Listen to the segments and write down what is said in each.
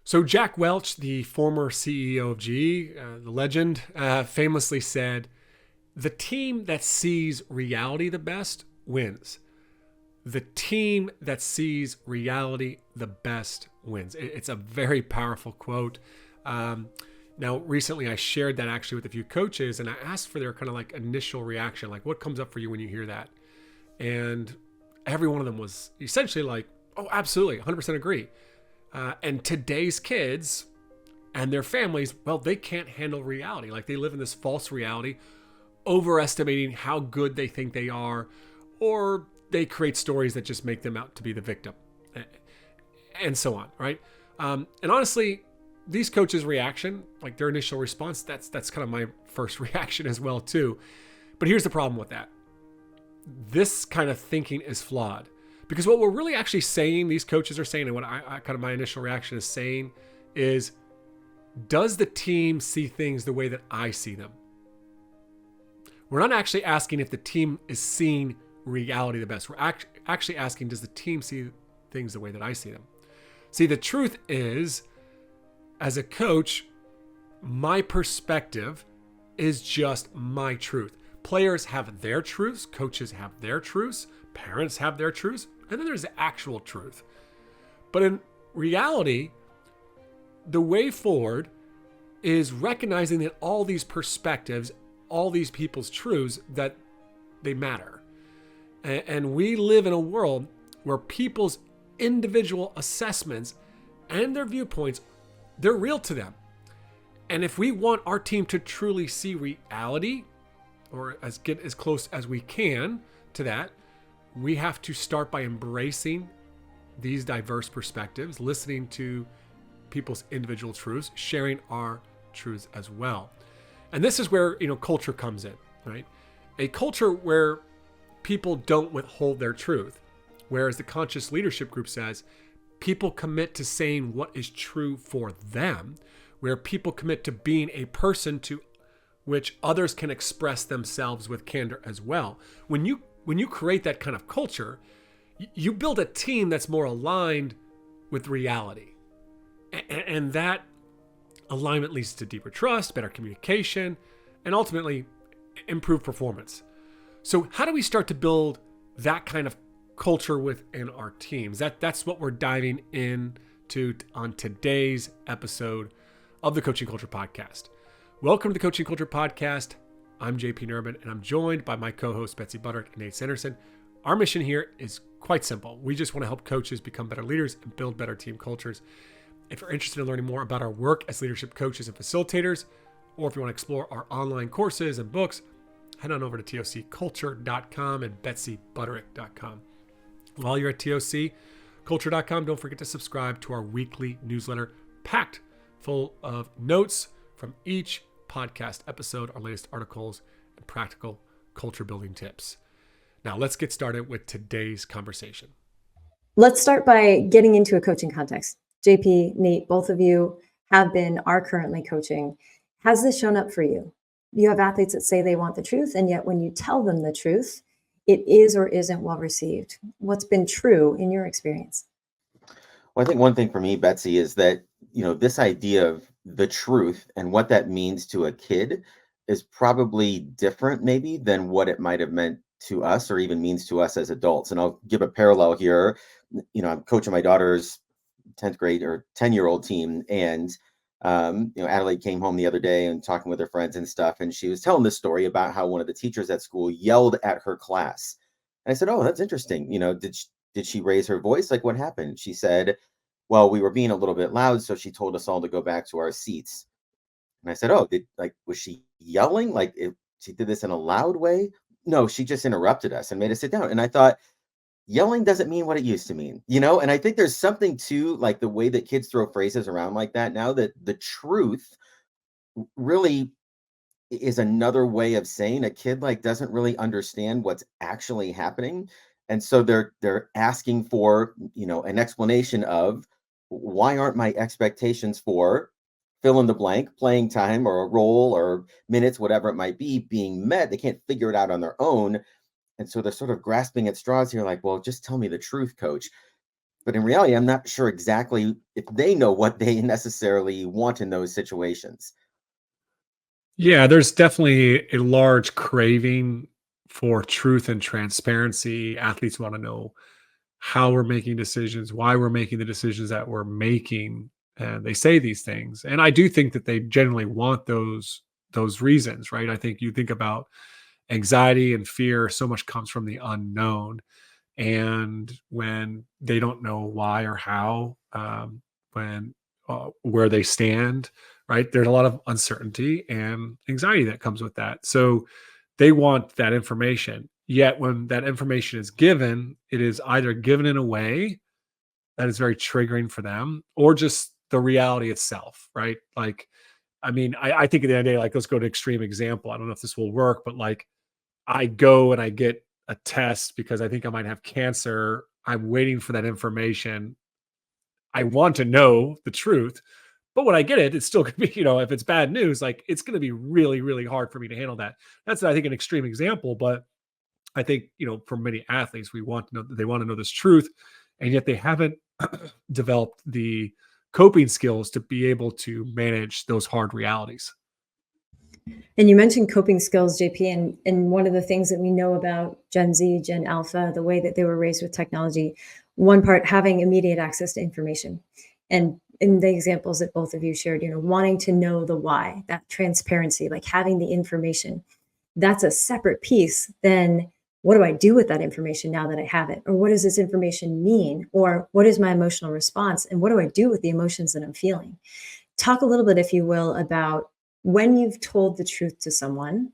So Jack Welch, the former CEO of GE, the legend, famously said, "The team that sees reality the best wins. The team that sees reality the best wins." It's a very powerful quote. Um, Now, recently I shared that actually with a few coaches, and I asked for their kind of like initial reaction, like what comes up for you when you hear that? And every one of them was essentially like, "Oh, absolutely, 100% agree." And today's kids and their families, well, they can't handle reality. Like they live in this false reality, overestimating how good they think they are, or they create stories that just make them out to be the victim, and so on, right? And honestly, these coaches' reaction, like their initial response, that's kind of my first reaction as well too. But here's the problem with that: this kind of thinking is flawed, because what we're really actually saying, these coaches are saying, and what I kind of my initial reaction is saying, is, does the team see things the way that I see them? We're not actually asking if the team is seeing reality the best. We're actually asking, does the team see things the way that I see them? See, the truth is, as a coach, my perspective is just my truth. Players have their truths, coaches have their truths, parents have their truths, and then there's the actual truth. But in reality, the way forward is recognizing that all these perspectives, all these people's truths, that they matter. And we live in a world where people's individual assessments and their viewpoints, they're real to them. And if we want our team to truly see reality, or get as close as we can to that, we have to start by embracing these diverse perspectives, listening to people's individual truths, sharing our truths as well. And this is where, culture comes in, right? A culture where people don't withhold their truth, whereas the conscious leadership group says people commit to saying what is true for them, where people commit to being a person to which others can express themselves with candor as well. When you create that kind of culture, you build a team that's more aligned with reality. And that alignment leads to deeper trust, better communication, and ultimately improved performance. So how do we start to build that kind of culture within our teams? That's what we're diving into on today's episode of the Coaching Culture Podcast. Welcome to the Coaching Culture Podcast. I'm JP Nerman, and I'm joined by my co-hosts Betsy Butterick and Nate Sanderson. Our mission here is quite simple. We just want to help coaches become better leaders and build better team cultures. If you're interested in learning more about our work as leadership coaches and facilitators, or if you want to explore our online courses and books, head on over to tocculture.com and betsybutterick.com. While you're at tocculture.com, don't forget to subscribe to our weekly newsletter, packed full of notes from each podcast episode, our latest articles, and practical culture building tips. Now let's get started with today's conversation. Let's start by getting into a coaching context. JP, Nate, both of you are currently coaching. Has this shown up for you? You have athletes that say they want the truth, and yet when you tell them the truth, it is or isn't well received. What's been true in your experience? Well, I think one thing for me, Betsy, is that, this idea of the truth and what that means to a kid is probably different maybe than what it might have meant to us or even means to us as adults. And I'll give a parallel here. I'm coaching my daughter's 10th grade or 10-year-old team. And, Adelaide came home the other day and talking with her friends and stuff. And she was telling this story about how one of the teachers at school yelled at her class. And I said, "Oh, that's interesting. Did she raise her voice? Like, what happened?" She said, "Well, we were being a little bit loud, so she told us all to go back to our seats." And I said, "Oh, was she yelling? Like, if she did this in a loud way?" "No, she just interrupted us and made us sit down." And I thought, yelling doesn't mean what it used to mean, And I think there's something to like the way that kids throw phrases around like that now, that the truth really is another way of saying a kid like doesn't really understand what's actually happening. And so they're asking for, an explanation of, why aren't my expectations for fill in the blank, playing time or a role or minutes, whatever it might be, being met? They can't figure it out on their own. And so they're sort of grasping at straws here, like, "Well, just tell me the truth, coach." But in reality, I'm not sure exactly if they know what they necessarily want in those situations. Yeah, there's definitely a large craving for truth and transparency. Athletes want to know how we're making decisions, why we're making the decisions that we're making. And they say these things. And I do think that they generally want those reasons, right? I think you think about anxiety and fear, so much comes from the unknown. And when they don't know why or how, when where they stand, right? There's a lot of uncertainty and anxiety that comes with that. So they want that information. Yet when that information is given, it is either given in a way that is very triggering for them, or just the reality itself, right? Like, I mean, I think at the end of the day, like, let's go to extreme example. I don't know if this will work, but like, I go and I get a test because I think I might have cancer. I'm waiting for that information. I want to know the truth, but when I get it, it's still gonna be, if it's bad news, like, it's gonna be really, really hard for me to handle that. That's, I think, an extreme example, but I think, for many athletes, we want to know they want to know this truth, and yet they haven't developed the coping skills to be able to manage those hard realities. And you mentioned coping skills, JP, and one of the things that we know about Gen Z, Gen Alpha, the way that they were raised with technology, one part having immediate access to information. And in the examples that both of you shared, wanting to know the why, that transparency, like having the information, that's a separate piece than what do I do with that information now that I have it? Or what does this information mean? Or what is my emotional response? And what do I do with the emotions that I'm feeling? Talk a little bit, if you will, about when you've told the truth to someone,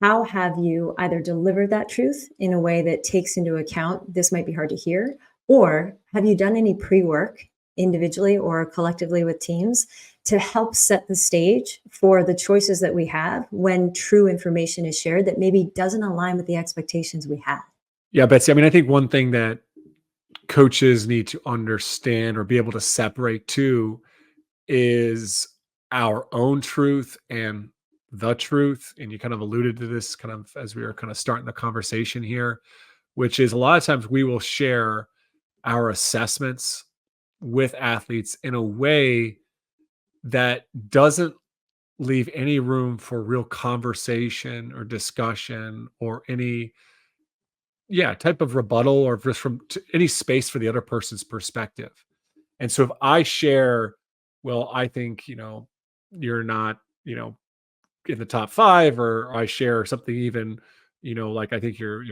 how have you either delivered that truth in a way that takes into account this might be hard to hear, or have you done any pre work individually or collectively with teams to help set the stage for the choices that we have when true information is shared that maybe doesn't align with the expectations we have? Yeah, Betsy. I mean, I think one thing that coaches need to understand or be able to separate too is our own truth and the truth. And you kind of alluded to this kind of as we were kind of starting the conversation here, which is a lot of times we will share our assessments with athletes in a way that doesn't leave any room for real conversation or discussion or any type of rebuttal or just from any space for the other person's perspective. And so if I share, well, I think, you're not, in the top 5, or I share something even, like, I think you're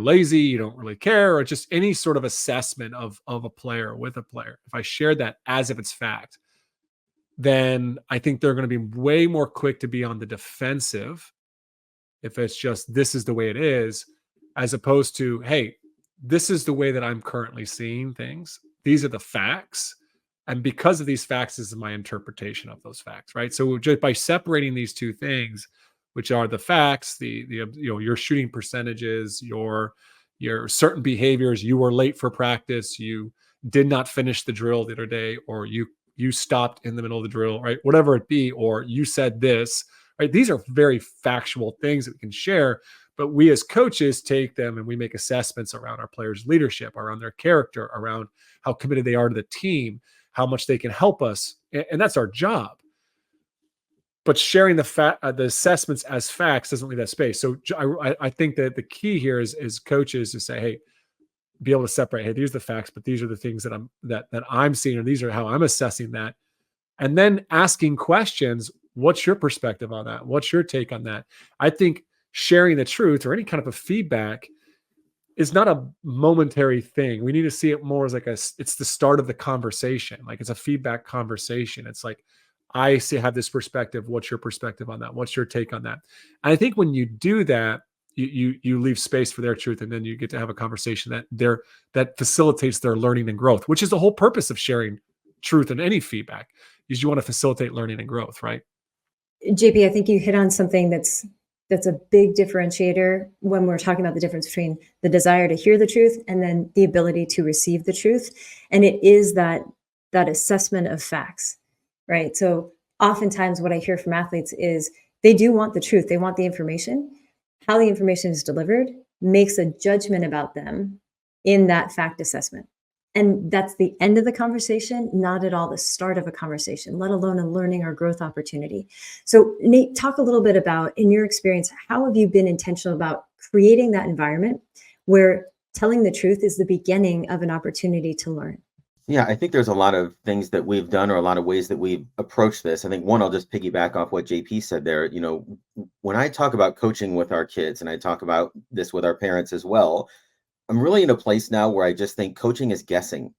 lazy, you don't really care, or just any sort of assessment of a player with a player. If I share that as if it's fact, then I think they're going to be way more quick to be on the defensive if it's just this is the way it is, as opposed to, hey, this is the way that I'm currently seeing things. These are the facts. And because of these facts, this is my interpretation of those facts, right? So just by separating these two things, which are the facts, your shooting percentages, your certain behaviors, you were late for practice, you did not finish the drill the other day, or you stopped in the middle of the drill, right? Whatever it be, or you said this, right? These are very factual things that we can share, but we as coaches take them and we make assessments around our players' leadership, around their character, around how committed they are to the team, how much they can help us, and that's our job. But sharing the assessments as facts doesn't leave that space. So I think that the key here is coaches to say, hey, be able to separate. Hey, these are the facts, but these are the things that I'm seeing, or these are how I'm assessing that, and then asking questions. What's your perspective on that? What's your take on that? I think sharing the truth or any kind of a feedback is not a momentary thing. We need to see it more as like it's the start of the conversation. Like, it's a feedback conversation. It's like, I see, have this perspective. What's your perspective on that? What's your take on that? And I think when you do that, you leave space for their truth, and then you get to have a conversation that facilitates their learning and growth, which is the whole purpose of sharing truth and any feedback, is you want to facilitate learning and growth, right? JP, I think you hit on something that's a big differentiator when we're talking about the difference between the desire to hear the truth and then the ability to receive the truth. And it is that assessment of facts, right? So oftentimes what I hear from athletes is they do want the truth, they want the information. How the information is delivered makes a judgment about them in that fact assessment. And that's the end of the conversation, not at all the start of a conversation, let alone a learning or growth opportunity. So, Nate, talk a little bit about, in your experience, how have you been intentional about creating that environment where telling the truth is the beginning of an opportunity to learn? Yeah, I think there's a lot of things that we've done or a lot of ways that we've approached this. I think one, I'll just piggyback off what JP said there. When I talk about coaching with our kids and I talk about this with our parents as well, I'm really in a place now where I just think coaching is guessing.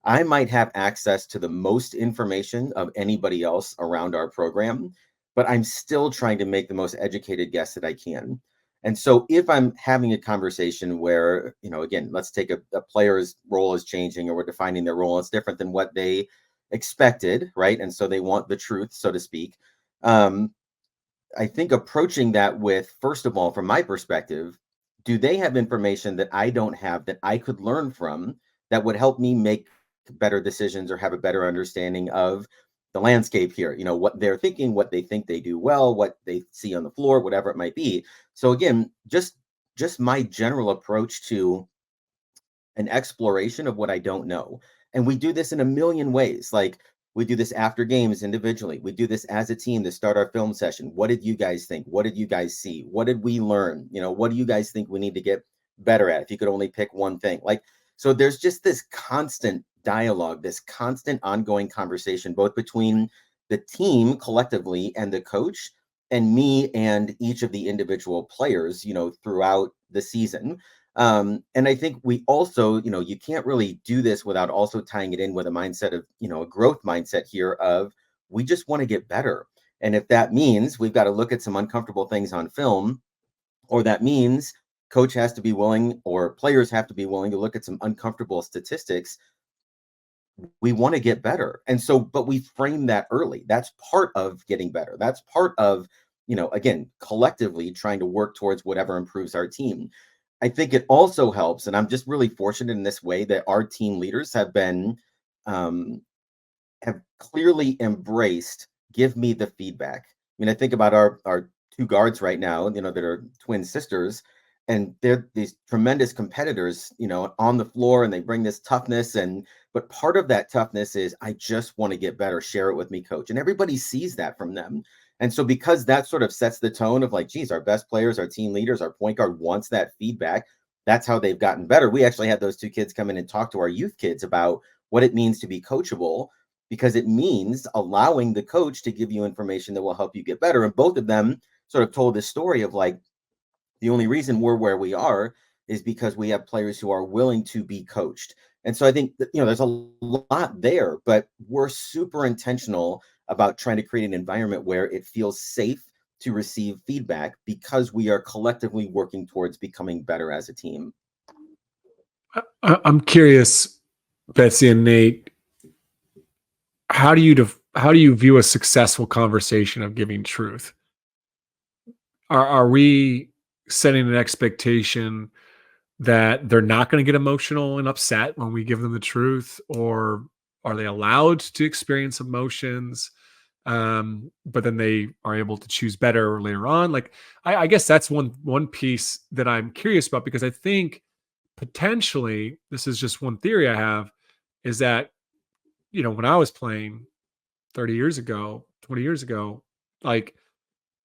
I might have access to the most information of anybody else around our program, but I'm still trying to make the most educated guess that I can. And so if I'm having a conversation where, again, let's take a player's role is changing or we're defining their role, it's different than what they expected, right? And so they want the truth, so to speak. Um, I think approaching that with, first of all, from my perspective, do they have information that I don't have that I could learn from that would help me make better decisions or have a better understanding of the landscape here? What they're thinking, what they think they do well, what they see on the floor, whatever it might be. So again, just my general approach to an exploration of what I don't know. And we do this in a million ways. Like we do this after games individually. We do this as a team to start our film session. What did you guys think? What did you guys see? What did we learn? What do you guys think we need to get better at if you could only pick one thing? So there's just this constant dialogue, this constant ongoing conversation, both between the team collectively and the coach and me and each of the individual players, throughout the season. And I think we also, you can't really do this without also tying it in with a mindset of, a growth mindset here of we just want to get better. And if that means we've got to look at some uncomfortable things on film, or that means coach has to be willing or players have to be willing to look at some uncomfortable statistics, we want to get better. And so, but we frame that early. That's part of getting better. That's part of, again, collectively trying to work towards whatever improves our team. I think it also helps, and I'm just really fortunate in this way that our team leaders um, have clearly embraced give me the feedback. I mean, I think about our two guards right now, that are twin sisters, and they're these tremendous competitors, on the floor, and they bring this toughness. But part of that toughness is I just want to get better. Share it with me, coach. And everybody sees that from them. And so because that sort of sets the tone of like, geez, our best players, our team leaders, our point guard wants that feedback. That's how they've gotten better. We actually had those two kids come in and talk to our youth kids about what it means to be coachable, because it means allowing the coach to give you information that will help you get better. And both of them sort of told this story of like, the only reason we're where we are is because we have players who are willing to be coached. And so I think that, there's a lot there, but we're super intentional about trying to create an environment where it feels safe to receive feedback because we are collectively working towards becoming better as a team. I'm curious, Betsy and Nate, how do you view a successful conversation of giving truth? Are we setting an expectation that they're not going to get emotional and upset when we give them the truth, or are they allowed to experience emotions, but then they are able to choose better later on? Like, I guess that's one piece that I'm curious about, because I think potentially, this is just one theory I have, is that when I was playing 30 years ago, 20 years ago, like,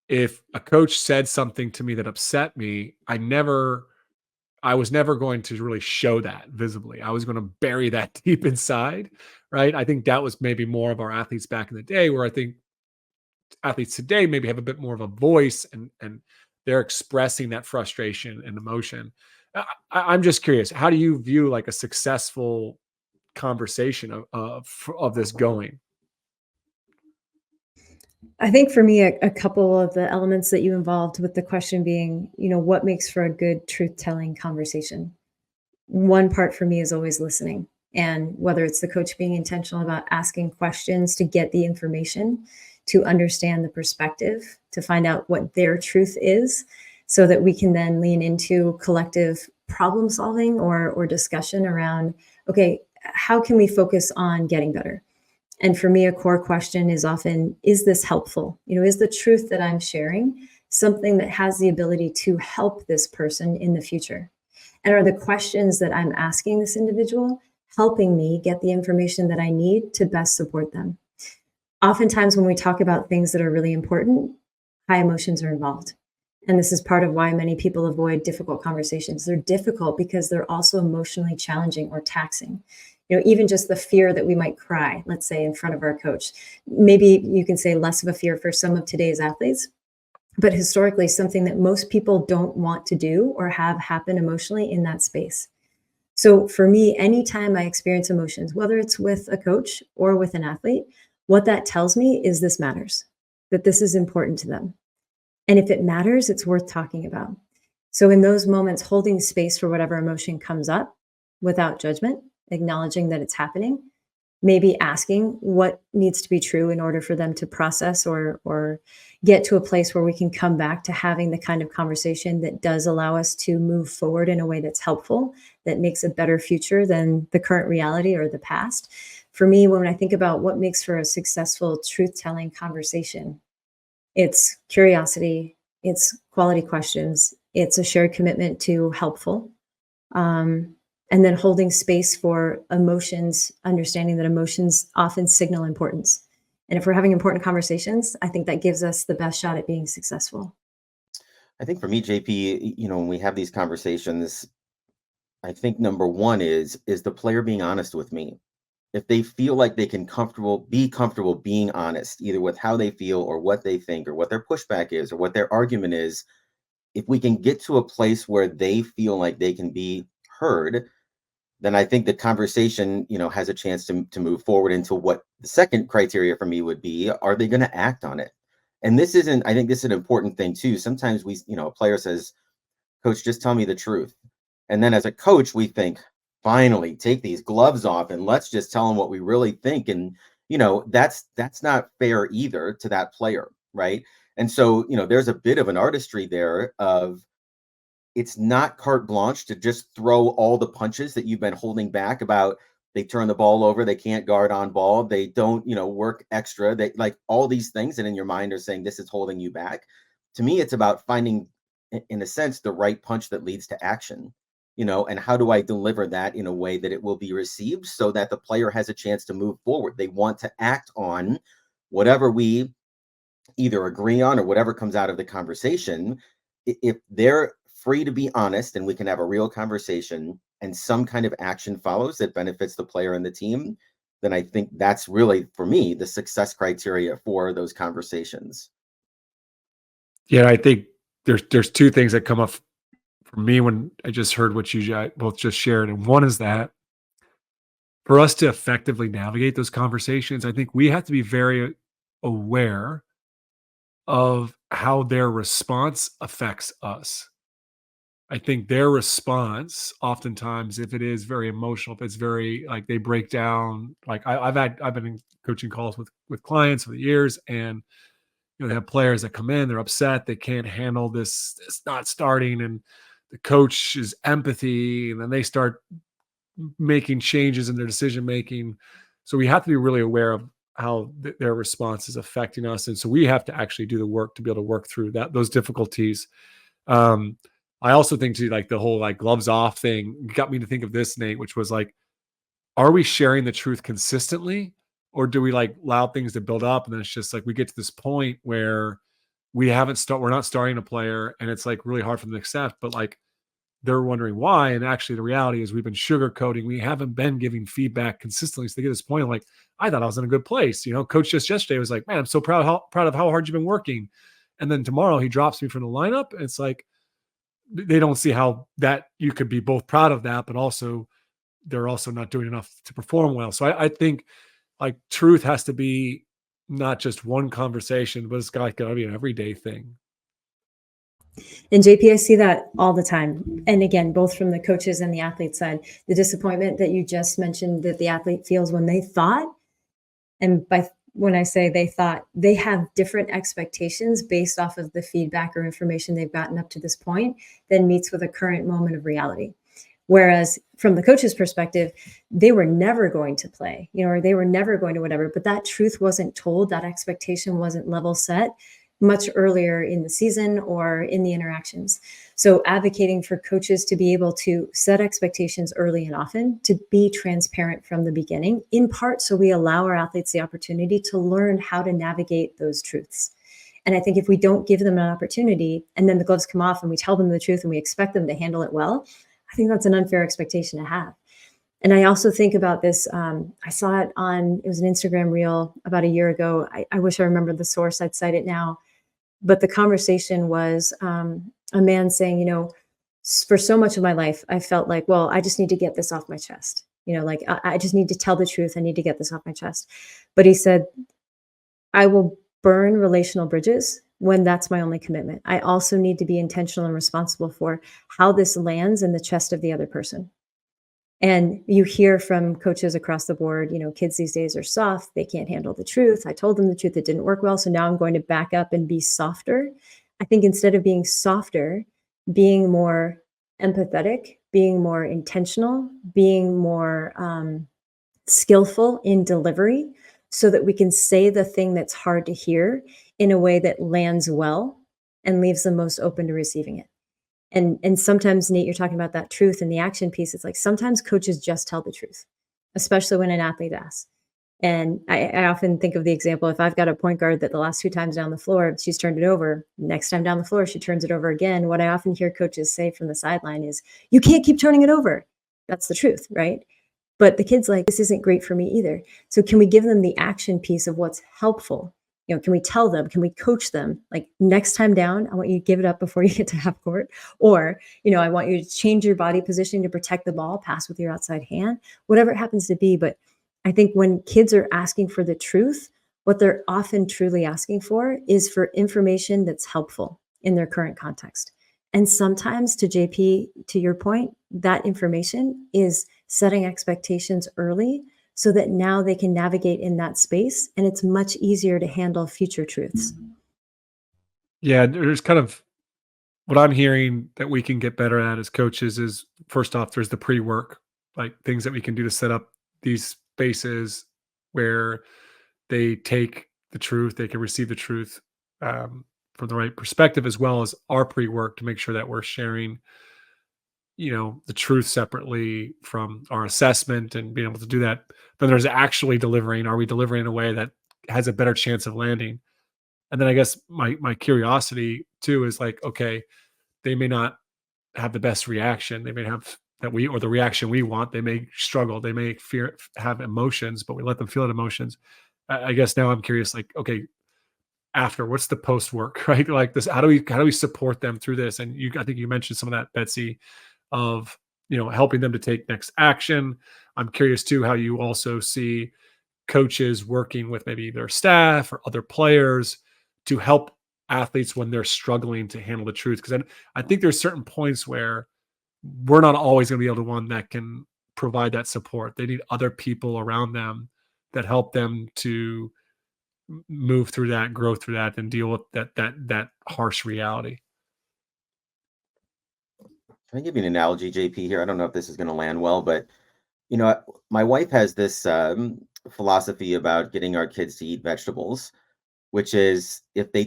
if a coach said something to me that upset me, I was never going to really show that visibly. I was going to bury that deep inside, right? I think that was maybe more of our athletes back in the day, where I think athletes today maybe have a bit more of a voice, and they're expressing that frustration and emotion. I'm just curious, how do you view like a successful conversation of this going? I think for me, a couple of the elements that you involved, with the question being, what makes for a good truth telling conversation? One part for me is always listening. And whether it's the coach being intentional about asking questions to get the information, to understand the perspective, to find out what their truth is, so that we can then lean into collective problem solving or discussion around, okay, how can we focus on getting better? And for me, a core question is often, is this helpful? Is the truth that I'm sharing something that has the ability to help this person in the future? And are the questions that I'm asking this individual helping me get the information that I need to best support them. Oftentimes, when we talk about things that are really important, high emotions are involved. And this is part of why many people avoid difficult conversations. They're difficult because they're also emotionally challenging or taxing. Even just the fear that we might cry, let's say, in front of our coach. Maybe you can say less of a fear for some of today's athletes, but historically, something that most people don't want to do or have happen emotionally in that space. So for me, anytime I experience emotions, whether it's with a coach or with an athlete, what that tells me is this matters, that this is important to them. And if it matters, it's worth talking about. So in those moments, holding space for whatever emotion comes up without judgment, acknowledging that it's happening, maybe asking what needs to be true in order for them to process or get to a place where we can come back to having the kind of conversation that does allow us to move forward in a way that's helpful, that makes a better future than the current reality or the past. For me, when I think about what makes for a successful truth-telling conversation, it's curiosity, it's quality questions, it's a shared commitment to helpful, and then holding space for emotions, understanding that emotions often signal importance. And if we're having important conversations, I think that gives us the best shot at being successful. I think for me, JP, when we have these conversations, I think number one is the player being honest with me. If they feel like they can be comfortable being honest, either with how they feel or what they think or what their pushback is or what their argument is, if we can get to a place where they feel like they can be heard, then I think the conversation, has a chance to move forward into what the second criteria for me would be. Are they going to act on it? And I think this is an important thing too. Sometimes a player says, "Coach, just tell me the truth." And then as a coach, we think, finally, take these gloves off and let's just tell them what we really think. And, that's not fair either to that player. Right. And so, there's a bit of an artistry there of, it's not carte blanche to just throw all the punches that you've been holding back about. They turn the ball over, they can't guard on ball, they don't, work extra, they like all these things that in your mind are saying this is holding you back. To me, it's about finding, in a sense, the right punch that leads to action, and how do I deliver that in a way that it will be received so that the player has a chance to move forward. They want to act on whatever we either agree on or whatever comes out of the conversation. If they're free to be honest and we can have a real conversation and some kind of action follows that benefits the player and the team, then I think that's really, for me, the success criteria for those conversations. Yeah, I think there's two things that come up for me when I just heard what both just shared, and one is that for us to effectively navigate those conversations, I think we have to be very aware of how their response affects us. I think their response, oftentimes, if it is very emotional, if it's very like they break down, like I've been in coaching calls with clients for the years, and they have players that come in, they're upset, they can't handle this not starting, and the coach's empathy, and then they start making changes in their decision making. So we have to be really aware of how their response is affecting us, and so we have to actually do the work to be able to work through those difficulties. Um, I also think too, like the whole like gloves off thing got me to think of this, Nate, which was like, are we sharing the truth consistently, or do we like allow things to build up, and then it's just like we get to this point where we're not starting a player, and it's like really hard for them to accept, but like they're wondering why. And actually, the reality is we've been sugarcoating. We haven't been giving feedback consistently. So they get this point of like, I thought I was in a good place. Coach just yesterday was like, man, I'm so proud of how hard you've been working. And then tomorrow he drops me from the lineup. And it's like, they don't see how that you could be both proud of that, but also they're also not doing enough to perform well. So I think like truth has to be not just one conversation, but it's got to be an everyday thing. And JP, I see that all the time. And again, both from the coaches and the athlete side, the disappointment that you just mentioned that the athlete feels when they thought, and when I say they thought, they have different expectations based off of the feedback or information they've gotten up to this point than meets with a current moment of reality. Whereas from the coach's perspective, they were never going to play, or they were never going to whatever, but that truth wasn't told, that expectation wasn't level set. much earlier in the season or in the interactions. So, advocating for coaches to be able to set expectations early and often, to be transparent from the beginning, in part so we allow our athletes the opportunity to learn how to navigate those truths. And I think if we don't give them an opportunity and then the gloves come off and we tell them the truth and we expect them to handle it well, I think that's an unfair expectation to have. And I also think about this. I saw it on, it was an Instagram reel about a year ago. I wish I remembered the source, I'd cite it now. But the conversation was a man saying, for so much of my life, I felt like, well, I just need to get this off my chest. Like I just need to tell the truth. I need to get this off my chest. But he said, I will burn relational bridges when that's my only commitment. I also need to be intentional and responsible for how this lands in the chest of the other person. And you hear from coaches across the board, kids these days are soft. They can't handle the truth. I told them the truth. It didn't work well. So now I'm going to back up and be softer. I think instead of being softer, being more empathetic, being more intentional, being more skillful in delivery so that we can say the thing that's hard to hear in a way that lands well and leaves them most open to receiving it. And sometimes, Nate, you're talking about that truth and the action piece. It's like sometimes coaches just tell the truth, especially when an athlete asks. And I often think of the example, if I've got a point guard that the last 2 times down the floor, she's turned it over. Next time down the floor, she turns it over again. What I often hear coaches say from the sideline is, you can't keep turning it over. That's the truth, right? But the kid's like, this isn't great for me either. So can we give them the action piece of what's helpful? Can we tell them, can we coach them? Like next time down, I want you to give it up before you get to half court. Or, I want you to change your body positioning to protect the ball, pass with your outside hand, whatever it happens to be. But I think when kids are asking for the truth, what they're often truly asking for is for information that's helpful in their current context. And sometimes, to JP, to your point, that information is setting expectations early so that now they can navigate in that space and it's much easier to handle future truths. Yeah, there's kind of what I'm hearing that we can get better at as coaches is first off, there's the pre-work, like things that we can do to set up these spaces where they take the truth, they can receive the truth from the right perspective, as well as our pre-work to make sure that we're sharing, the truth separately from our assessment and being able to do that. Then there's actually delivering. Are we delivering in a way that has a better chance of landing? And then I guess my curiosity too is like, okay, they may not have the best reaction. They may have that we or the reaction we want. They may struggle. They may fear have emotions, but we let them feel that emotions. I guess now I'm curious, like, okay, after what's the post work, right? Like this, how do we support them through this? And I think you mentioned some of that, Betsy, of helping them to take next action. I'm curious too how you also see coaches working with maybe their staff or other players to help athletes when they're struggling to handle the truth. Because I think there's certain points where we're not always going to be able to one that can provide that support. They need other people around them that help them to move through that, grow through that, and deal with that harsh reality. Can I give you an analogy, JP, here? I don't know if this is going to land well, but you know, my wife has this philosophy about getting our kids to eat vegetables, which is if they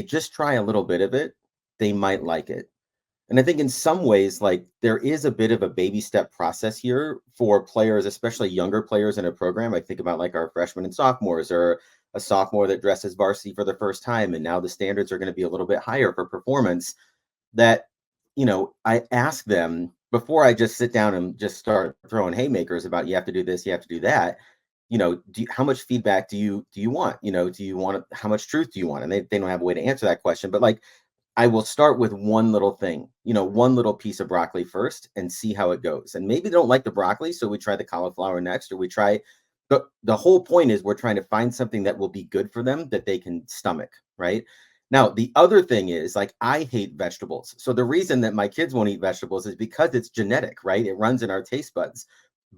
just try a little bit of it, they might like it. And I think in some ways, like there is a bit of a baby step process here for players, especially younger players in a program. I think about like our freshmen and sophomores, or a sophomore that dresses varsity for the first time, and now the standards are going to be a little bit higher for performance. That I ask them before I just sit down and just start throwing haymakers about you have to do this, you have to do that. How much feedback do you want? Do you want how much truth do you want? And they don't have a way to answer that question, but like I will start with one little thing, one little piece of broccoli first and see how it goes. And maybe they don't like the broccoli, so we try the cauliflower next, or we try. But the whole point is we're trying to find something that will be good for them that they can stomach, right? Now, the other thing is like I hate vegetables. So the reason that my kids won't eat vegetables is because it's genetic, right? It runs in our taste buds.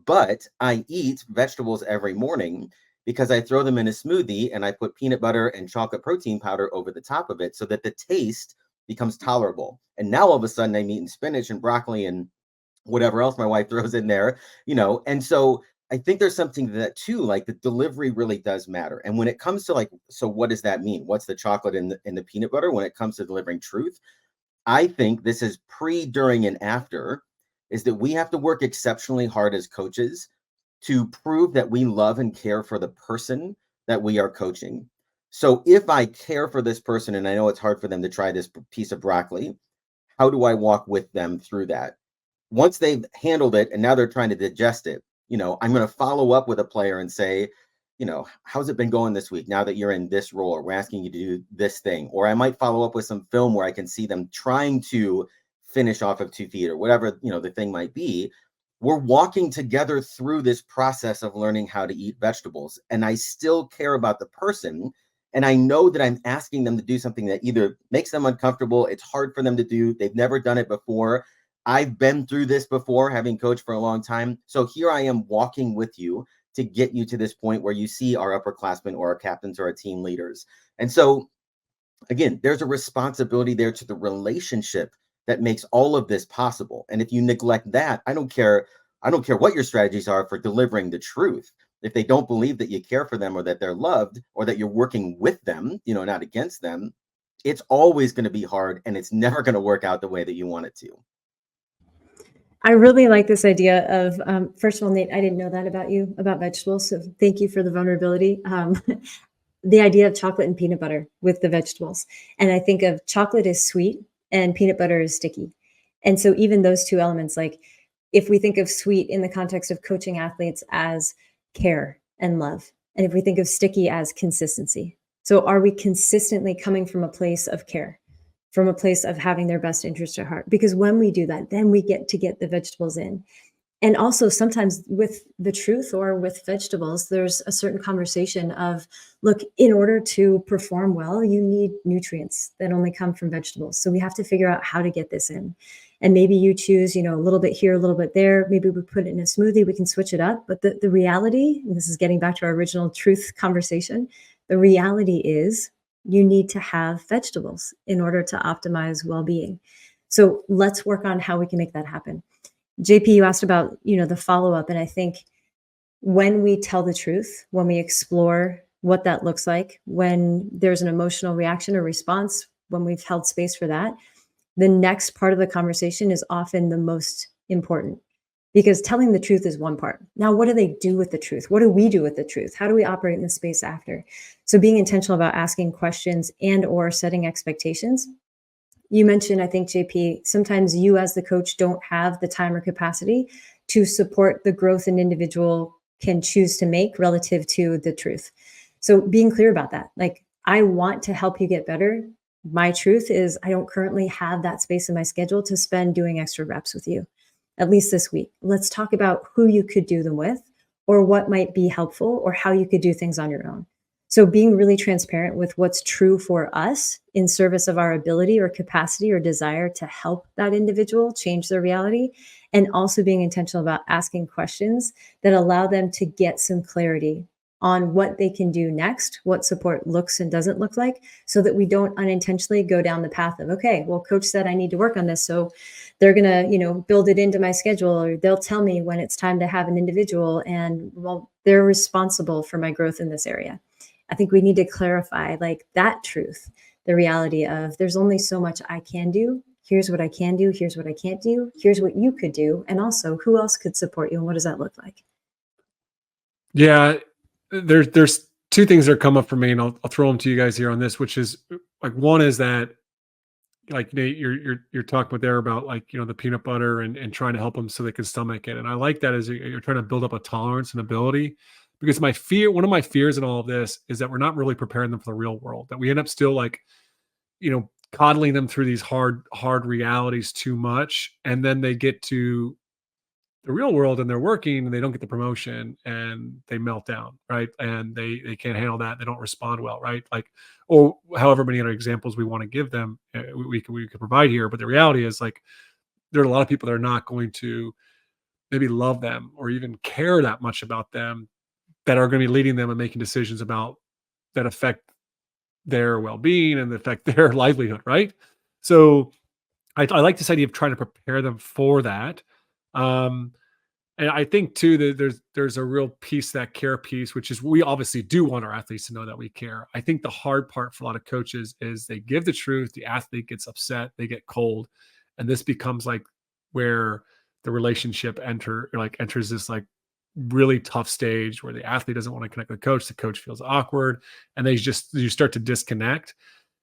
But I eat vegetables every morning because I throw them in a smoothie and I put peanut butter and chocolate protein powder over the top of it so that the taste becomes tolerable. And now all of a sudden I'm eating spinach and broccoli and whatever else my wife throws in there, and so I think there's something to that too. Like the delivery really does matter. And when it comes to like, so what does that mean? What's the chocolate and the peanut butter when it comes to delivering truth? I think this is pre, during, and after, is that we have to work exceptionally hard as coaches to prove that we love and care for the person that we are coaching. So if I care for this person and I know it's hard for them to try this piece of broccoli, how do I walk with them through that? Once they've handled it and now they're trying to digest it, I'm going to follow up with a player and say, how's it been going this week now that you're in this role, or we're asking you to do this thing? Or I might follow up with some film where I can see them trying to finish off of 2 feet or whatever, the thing might be. We're walking together through this process of learning how to eat vegetables. And I still care about the person. And I know that I'm asking them to do something that either makes them uncomfortable, it's hard for them to do, they've never done it before. I've been through this before, having coached for a long time. So here I am walking with you to get you to this point where you see our upperclassmen or our captains or our team leaders. And so, again, there's a responsibility there to the relationship that makes all of this possible. And if you neglect that, I don't care what your strategies are for delivering the truth. If they don't believe that you care for them or that they're loved or that you're working with them, not against them, it's always going to be hard and it's never going to work out the way that you want it to. I really like this idea of, first of all, Nate, I didn't know that about you, about vegetables. So thank you for the vulnerability. The idea of chocolate and peanut butter with the vegetables. And I think of chocolate is sweet and peanut butter is sticky. And so even those two elements, like if we think of sweet in the context of coaching athletes as care and love, and if we think of sticky as consistency. So are we consistently coming from a place of care, from a place of having their best interest at heart? Because when we do that, then we get to get the vegetables in. And also sometimes with the truth or with vegetables, there's a certain conversation of, look, in order to perform well, you need nutrients that only come from vegetables. So we have to figure out how to get this in. And maybe you choose, a little bit here, a little bit there. Maybe we put it in a smoothie, we can switch it up. But the reality, and this is getting back to our original truth conversation, the reality is you need to have vegetables in order to optimize well-being. So let's work on how we can make that happen. JP, you asked about, the follow-up. And I think when we tell the truth, when we explore what that looks like, when there's an emotional reaction or response, when we've held space for that, the next part of the conversation is often the most important, because telling the truth is one part. Now, what do they do with the truth? What do we do with the truth? How do we operate in the space after? So being intentional about asking questions and or setting expectations. You mentioned, I think, JP, sometimes you as the coach don't have the time or capacity to support the growth an individual can choose to make relative to the truth. So being clear about that, like, I want to help you get better. My truth is I don't currently have that space in my schedule to spend doing extra reps with you, at least this week. Let's talk about who you could do them with, or what might be helpful, or how you could do things on your own. So being really transparent with what's true for us in service of our ability or capacity or desire to help that individual change their reality, and also being intentional about asking questions that allow them to get some clarity on what they can do next, what support looks and doesn't look like, so that we don't unintentionally go down the path of, okay, well, coach said I need to work on this, so they're going to, build it into my schedule, or they'll tell me when it's time to have an individual, and well, they're responsible for my growth in this area. I think we need to clarify like that truth, the reality of there's only so much I can do. Here's what I can do. Here's what I can't do. Here's what you could do. And also who else could support you, and what does that look like? Yeah, there's two things that come up for me, and I'll throw them to you guys here on this, which is like, one is that, like, Nate, you're talking about there about, like, the peanut butter and trying to help them so they can stomach it. And I like that, as you're trying to build up a tolerance and ability, because one of my fears in all of this is that we're not really preparing them for the real world, that we end up still, like, coddling them through these hard realities too much. And then they get to the real world and they're working and they don't get the promotion and they melt down, right? And they can't handle that. They don't respond well, right? Like, or however many other examples we want to give them, we can provide here. But the reality is, like, there are a lot of people that are not going to maybe love them or even care that much about them, that are going to be leading them and making decisions about that affect their well-being and affect their livelihood, right? So I like this idea of trying to prepare them for that. Um, And I think too that there's a real piece, that care piece, which is we obviously do want our athletes to know that we care. I think the hard part for a lot of coaches is they give the truth, the athlete gets upset, they get cold, and this becomes like where the relationship enters this like really tough stage where the athlete doesn't want to connect with the coach feels awkward, and you start to disconnect.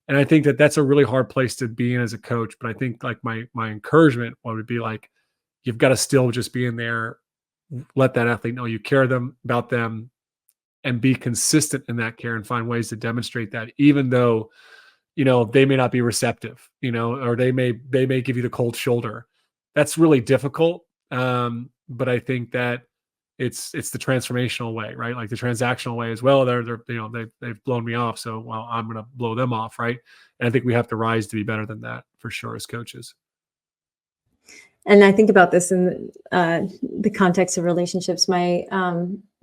And I think that that's a really hard place to be in as a coach. But I think like my encouragement would be like, you've got to still just be in there, let that athlete know you care about them, and be consistent in that care and find ways to demonstrate that, even though they may not be receptive, or they may give you the cold shoulder. That's really difficult. But I think that it's the transformational way, right? Like the transactional way as well. They've blown me off, so well, I'm going to blow them off, right? And I think we have to rise to be better than that for sure as coaches. And I think about this in the context of relationships. My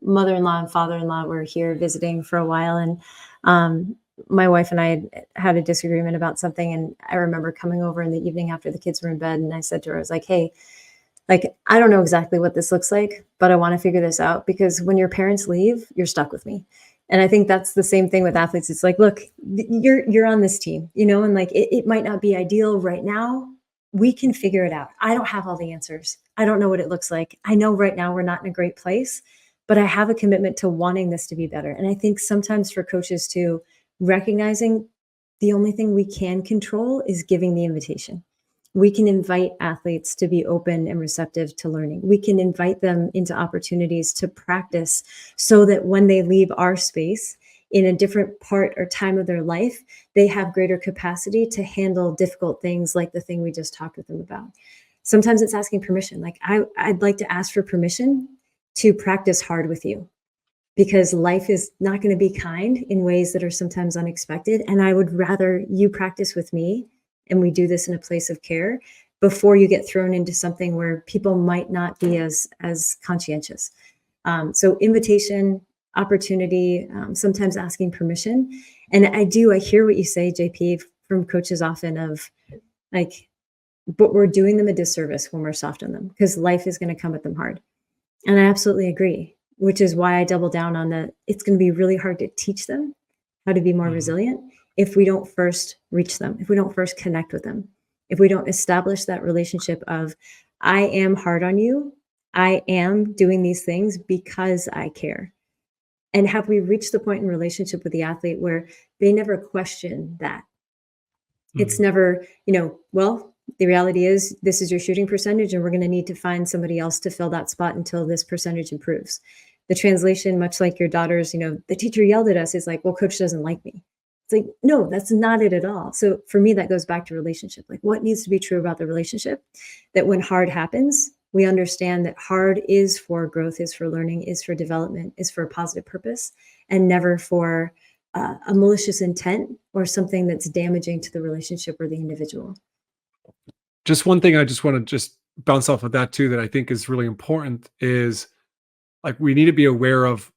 mother-in-law and father-in-law were here visiting for a while, and my wife and I had a disagreement about something. And I remember coming over in the evening after the kids were in bed, and I said to her, I was like, hey, like, I don't know exactly what this looks like, but I want to figure this out, because when your parents leave, you're stuck with me. And I think that's the same thing with athletes. It's like, look, you're on this team, and like it might not be ideal right now. We can figure it out. I don't have all the answers. I don't know what it looks like. I know right now we're not in a great place, but I have a commitment to wanting this to be better. And I think sometimes for coaches too, recognizing the only thing we can control is giving the invitation. We can invite athletes to be open and receptive to learning. We can invite them into opportunities to practice so that when they leave our space in a different part or time of their life, they have greater capacity to handle difficult things like the thing we just talked with them about. Sometimes it's asking permission. Like, I'd like to ask for permission to practice hard with you, because life is not going to be kind in ways that are sometimes unexpected. And I would rather you practice with me, and we do this in a place of care, before you get thrown into something where people might not be as conscientious. So invitation, opportunity, sometimes asking permission. And I hear what you say, JP, from coaches often of like, but we're doing them a disservice when we're soft on them, because life is going to come at them hard. And I absolutely agree, which is why I double down on that. It's going to be really hard to teach them how to be more resilient if we don't first reach them, if we don't first connect with them, if we don't establish that relationship of, I am hard on you, I am doing these things because I care. And have we reached the point in relationship with the athlete where they never question that? It's never, well, the reality is this is your shooting percentage, and we're going to need to find somebody else to fill that spot until this percentage improves. The translation, much like your daughter's, the teacher yelled at us, is like, well, coach doesn't like me. It's like, no, that's not it at all. So for me, that goes back to relationship. Like, what needs to be true about the relationship? That when hard happens, we understand that hard is for growth, is for learning, is for development, is for a positive purpose, and never for a malicious intent or something that's damaging to the relationship or the individual. Just one thing I just want to just bounce off of that too, that I think is really important, is like we need to be aware of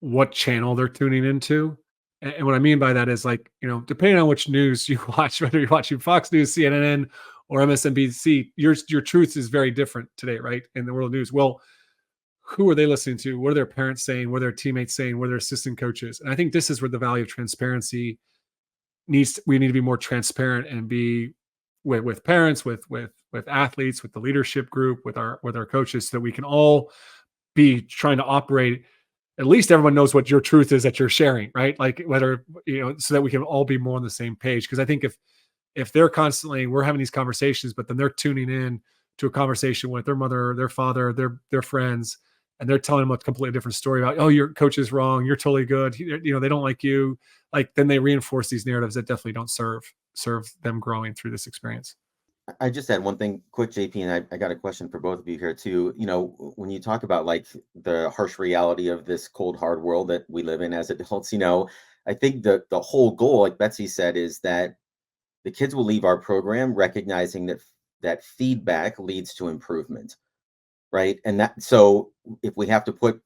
what channel they're tuning into. And what I mean by that is like, depending on which news you watch, whether you're watching Fox News, CNN, or MSNBC, your truth is very different today, right? In the world of news. Well, who are they listening to? What are their parents saying? What are their teammates saying? What are their assistant coaches? And I think this is where the value of transparency we need to be more transparent and be with parents, with athletes, with the leadership group, with our coaches, so that we can all be trying to operate. At least everyone knows what your truth is that you're sharing, right? Like whether, so that we can all be more on the same page. Because I think if they're constantly, we're having these conversations, but then they're tuning in to a conversation with their mother, their father, their friends, and they're telling them a completely different story about, oh, your coach is wrong, you're totally good, they don't like you. Like, then they reinforce these narratives that definitely don't serve them growing through this experience. I just had one thing quick, JP, and I got a question for both of you here too. When you talk about like the harsh reality of this cold, hard world that we live in as adults, I think the whole goal, like Betsy said, is that the kids will leave our program recognizing that feedback leads to improvement, right? And so if we have to put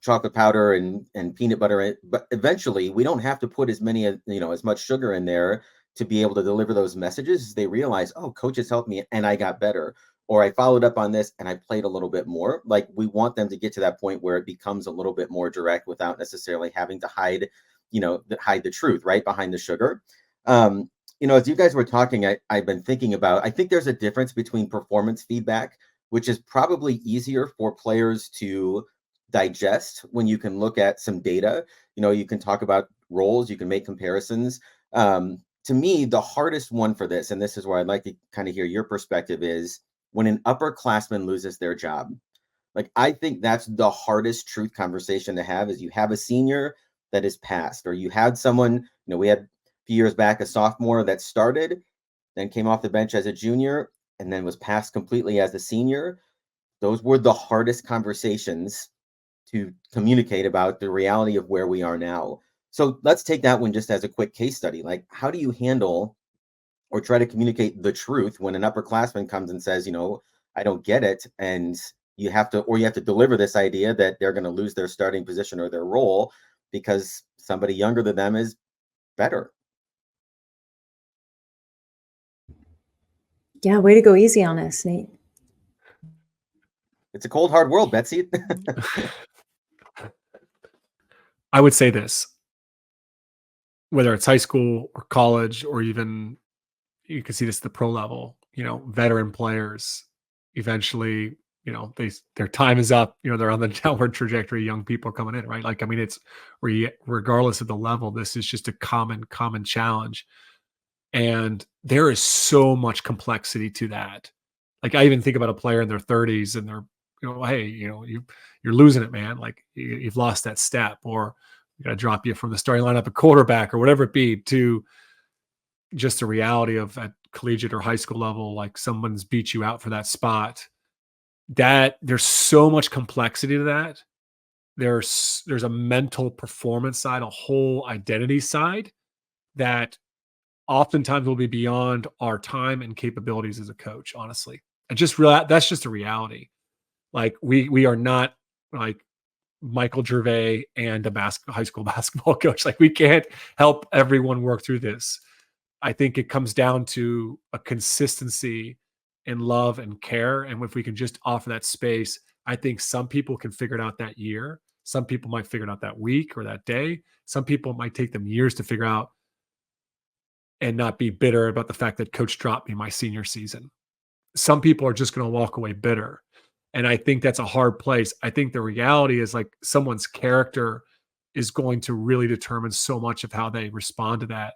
chocolate powder and peanut butter in, but eventually we don't have to put as much sugar in there to be able to deliver those messages. They realize, oh, coaches helped me and I got better. or I followed up on this and I played a little bit more. Like, we want them to get to that point where it becomes a little bit more direct without necessarily having to hide, hide the truth right behind the sugar. Um, as you guys were talking, I've been thinking about, I think there's a difference between performance feedback, which is probably easier for players to digest when you can look at some data. You can talk about roles, you can make comparisons. To me, the hardest one for this, and this is where I'd like to kind of hear your perspective, is when an upperclassman loses their job. Like, I think that's the hardest truth conversation to have, is you have a senior that is passed, or you had someone, we had a few years back, a sophomore that started, then came off the bench as a junior, and then was passed completely as a senior. Those were the hardest conversations to communicate about the reality of where we are now. So let's take that one just as a quick case study. Like, how do you handle or try to communicate the truth when an upperclassman comes and says, I don't get it, and you have to deliver this idea that they're going to lose their starting position or their role because somebody younger than them is better. Yeah, way to go easy on us, Nate. It's a cold, hard world, Betsy. I would say this, whether it's high school or college, or even you can see this at the pro level, veteran players eventually, their time is up, they're on the downward trajectory. Young people are coming in, right? Like, I mean, it's regardless of the level, this is just a common challenge. And there is so much complexity to that. Like, I even think about a player in their 30s and they're, hey, you're losing it, man. Like, you've lost that step, or got to drop you from the starting lineup at quarterback or whatever it be, to just the reality of at collegiate or high school level, like someone's beat you out for that spot. That there's so much complexity to that. There's a mental performance side, a whole identity side that oftentimes will be beyond our time and capabilities as a coach, honestly. And that's just a reality. Like, we are not like Michael Gervais and a high school basketball coach. Like, we can't help everyone work through this. I think it comes down to a consistency in love and care. And if we can just offer that space, I think some people can figure it out that year. Some people might figure it out that week or that day. Some people might take them years to figure out and not be bitter about the fact that coach dropped me my senior season. Some people are just going to walk away bitter. And I think that's a hard place. I think the reality is, like, someone's character is going to really determine so much of how they respond to that.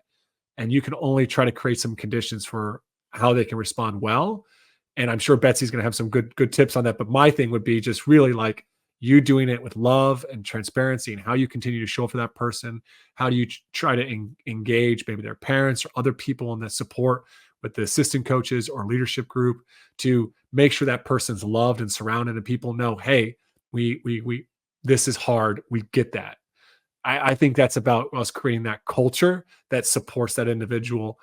And you can only try to create some conditions for how they can respond well. And I'm sure Betsy's going to have some good tips on that. But my thing would be just really like you doing it with love and transparency, and how you continue to show up for that person. How do you try to engage maybe their parents or other people in the support with the assistant coaches or leadership group to make sure that person's loved and surrounded, and people know, hey, we this is hard. We get that. I think that's about us creating that culture that supports that individual,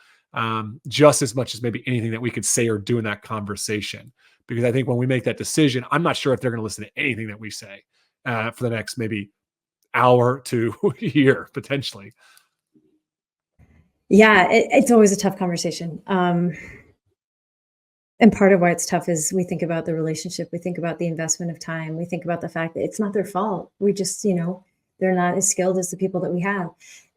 just as much as maybe anything that we could say or do in that conversation. Because I think when we make that decision, I'm not sure if they're going to listen to anything that we say for the next maybe hour to year, potentially. Yeah, it's always a tough conversation. And part of why it's tough is we think about the relationship, we think about the investment of time, we think about the fact that it's not their fault. We just, they're not as skilled as the people that we have.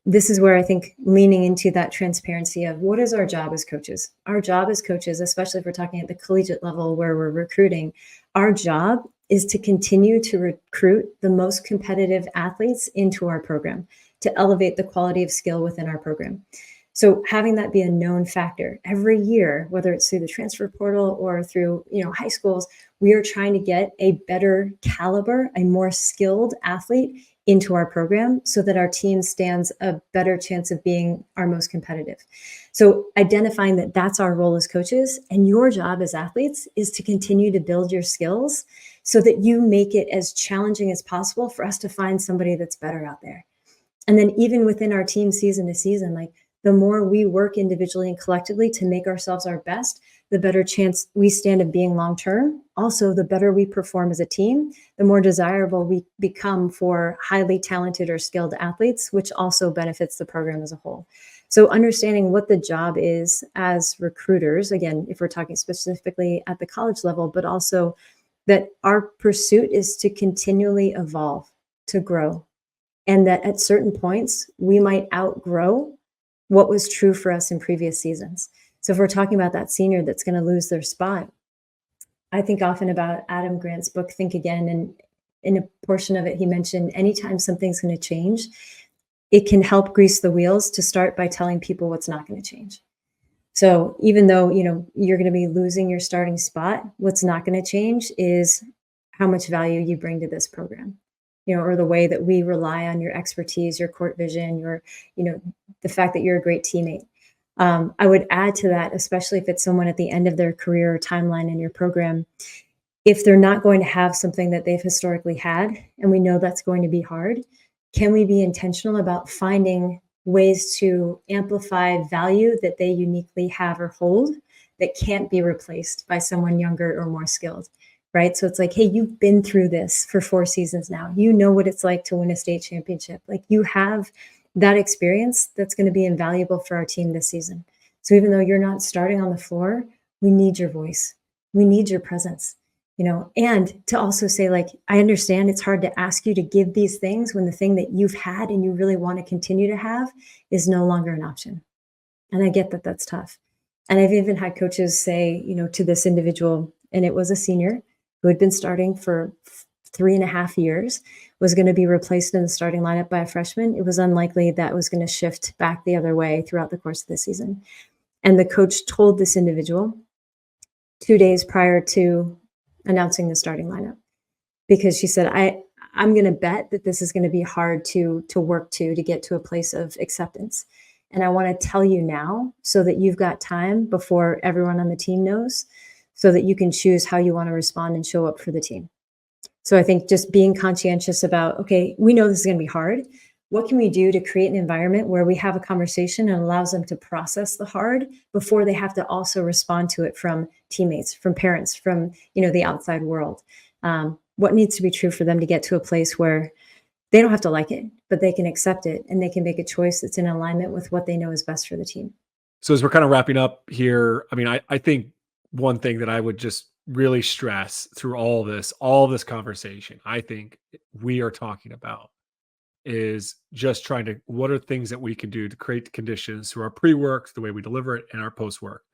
This is where I think leaning into that transparency of what is our job as coaches? Our job as coaches, especially if we're talking at the collegiate level where we're recruiting, our job is to continue to recruit the most competitive athletes into our program, to elevate the quality of skill within our program. So having that be a known factor every year, whether it's through the transfer portal or through, high schools, we are trying to get a better caliber, a more skilled athlete into our program so that our team stands a better chance of being our most competitive. So identifying that that's our role as coaches, and your job as athletes is to continue to build your skills so that you make it as challenging as possible for us to find somebody that's better out there. And then even within our team season to season, like, the more we work individually and collectively to make ourselves our best, the better chance we stand of being long term. Also, the better we perform as a team, the more desirable we become for highly talented or skilled athletes, which also benefits the program as a whole. So, understanding what the job is as recruiters, again, if we're talking specifically at the college level, but also that our pursuit is to continually evolve, to grow, and that at certain points we might outgrow what was true for us in previous seasons. So if we're talking about that senior that's going to lose their spot, I think often about Adam Grant's book, Think Again. And in a portion of it, he mentioned anytime something's going to change, it can help grease the wheels to start by telling people what's not going to change. So even though, you're going to be losing your starting spot, what's not going to change is how much value you bring to this program, or the way that we rely on your expertise, your court vision, the fact that you're a great teammate. I would add to that, especially if it's someone at the end of their career or timeline in your program, if they're not going to have something that they've historically had, and we know that's going to be hard, can we be intentional about finding ways to amplify value that they uniquely have or hold that can't be replaced by someone younger or more skilled, right? So it's like, hey, you've been through this for 4 seasons now. You know what it's like to win a state championship. Like, you have that experience that's going to be invaluable for our team this season. So even though you're not starting on the floor, we need your voice. We need your presence. And to also say, like, I understand it's hard to ask you to give these things when the thing that you've had and you really want to continue to have is no longer an option. And I get that that's tough. And I've even had coaches say, to this individual, and it was a senior who had been starting for 3.5 years, was going to be replaced in the starting lineup by a freshman. It was unlikely that was going to shift back the other way throughout the course of the season. And the coach told this individual 2 days prior to announcing the starting lineup, because she said, I'm going to bet that this is going to be hard to work to get to a place of acceptance. And I want to tell you now so that you've got time before everyone on the team knows, so that you can choose how you want to respond and show up for the team. So I think just being conscientious about, okay, we know this is going to be hard. What can we do to create an environment where we have a conversation and allows them to process the hard before they have to also respond to it from teammates, from parents, from, the outside world? What needs to be true for them to get to a place where they don't have to like it, but they can accept it and they can make a choice that's in alignment with what they know is best for the team. So as we're kind of wrapping up here, I think one thing that I would just really stress through all this conversation, I think we are talking about is just trying to, what are things that we can do to create the conditions through our pre-work, the way we deliver it, and our post-work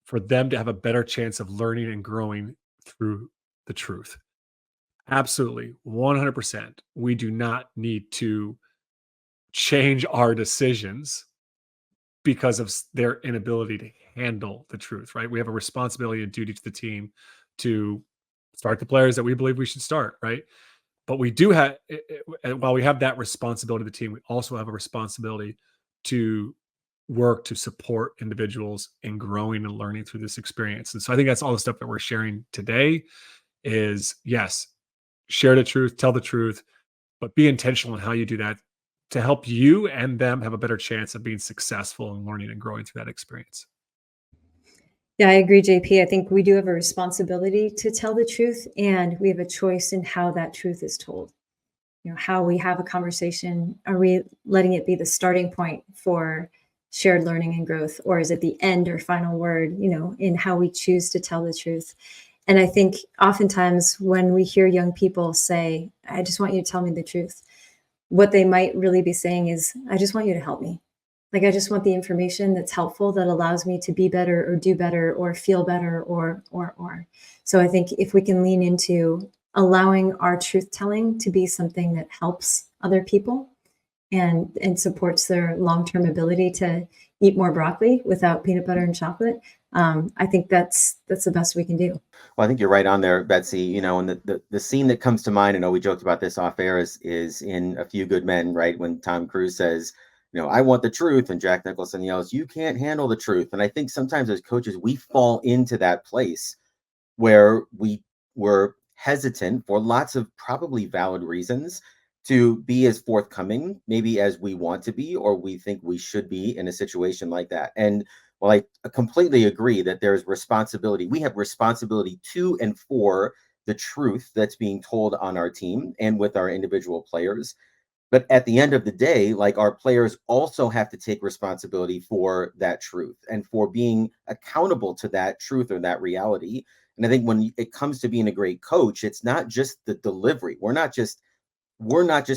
for them to have a better chance of learning and growing through the truth. Absolutely, 100%. We do not need to change our decisions because of their inability to handle the truth, right? We have a responsibility and duty to the team to start the players that we believe we should start, right? But we do have, while we have that responsibility to the team, we also have a responsibility to work to support individuals in growing and learning through this experience. And so I think that's all the stuff that we're sharing today is, yes, share the truth, tell the truth, but be intentional in how you do that to help you and them have a better chance of being successful and learning and growing through that experience. Yeah, I agree, JP. I think we do have a responsibility to tell the truth, and we have a choice in how that truth is told. How we have a conversation. Are we letting it be the starting point for shared learning and growth, or is it the end or final word, in how we choose to tell the truth? And I think oftentimes when we hear young people say, I just want you to tell me the truth, what they might really be saying is, I just want you to help me. Like, I just want the information that's helpful, that allows me to be better or do better or feel better or. So I think if we can lean into allowing our truth telling to be something that helps other people and supports their long-term ability to eat more broccoli without peanut butter and chocolate, I think that's the best we can do. Well, I think you're right on there, Betsy. And the scene that comes to mind, I know we joked about this off air, is in A Few Good Men, right? When Tom Cruise says, I want the truth, and Jack Nicholson yells, you can't handle the truth. And I think sometimes as coaches, we fall into that place where we were hesitant for lots of probably valid reasons to be as forthcoming, maybe as we want to be, or we think we should be in a situation like that. And while I completely agree that there's responsibility, we have responsibility to and for the truth that's being told on our team and with our individual players. But at the end of the day, like, our players also have to take responsibility for that truth and for being accountable to that truth or that reality. And I think when it comes to being a great coach, it's not just the delivery. We're not just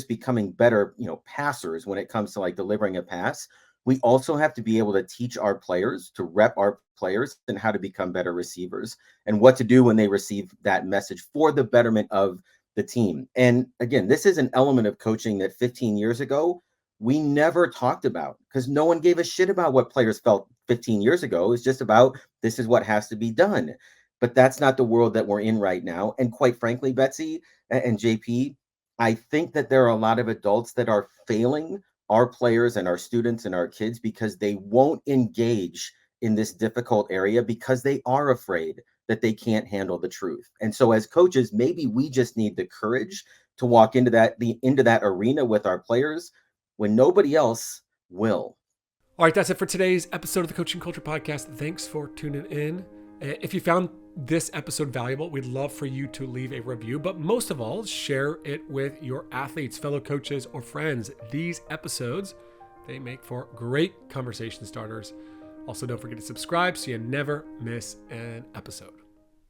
becoming better, passers when it comes to like delivering a pass. We also have to be able to teach our players, to rep our players, and how to become better receivers and what to do when they receive that message for the betterment of the team. And again, this is an element of coaching that 15 years ago we never talked about, because no one gave a shit about what players felt 15 years ago. It's just about, this is what has to be done. But that's not the world that we're in right now. And quite frankly, Betsy and JP, I think that there are a lot of adults that are failing our players and our students and our kids because they won't engage in this difficult area because they are afraid that they can't handle the truth. And so as coaches, maybe we just need the courage to walk into that arena with our players when nobody else will. All right, that's it for today's episode of the Coaching Culture Podcast. Thanks for tuning in. If you found this episode valuable, we'd love for you to leave a review, but most of all, share it with your athletes, fellow coaches, or friends. These episodes, they make for great conversation starters. Also, don't forget to subscribe so you never miss an episode.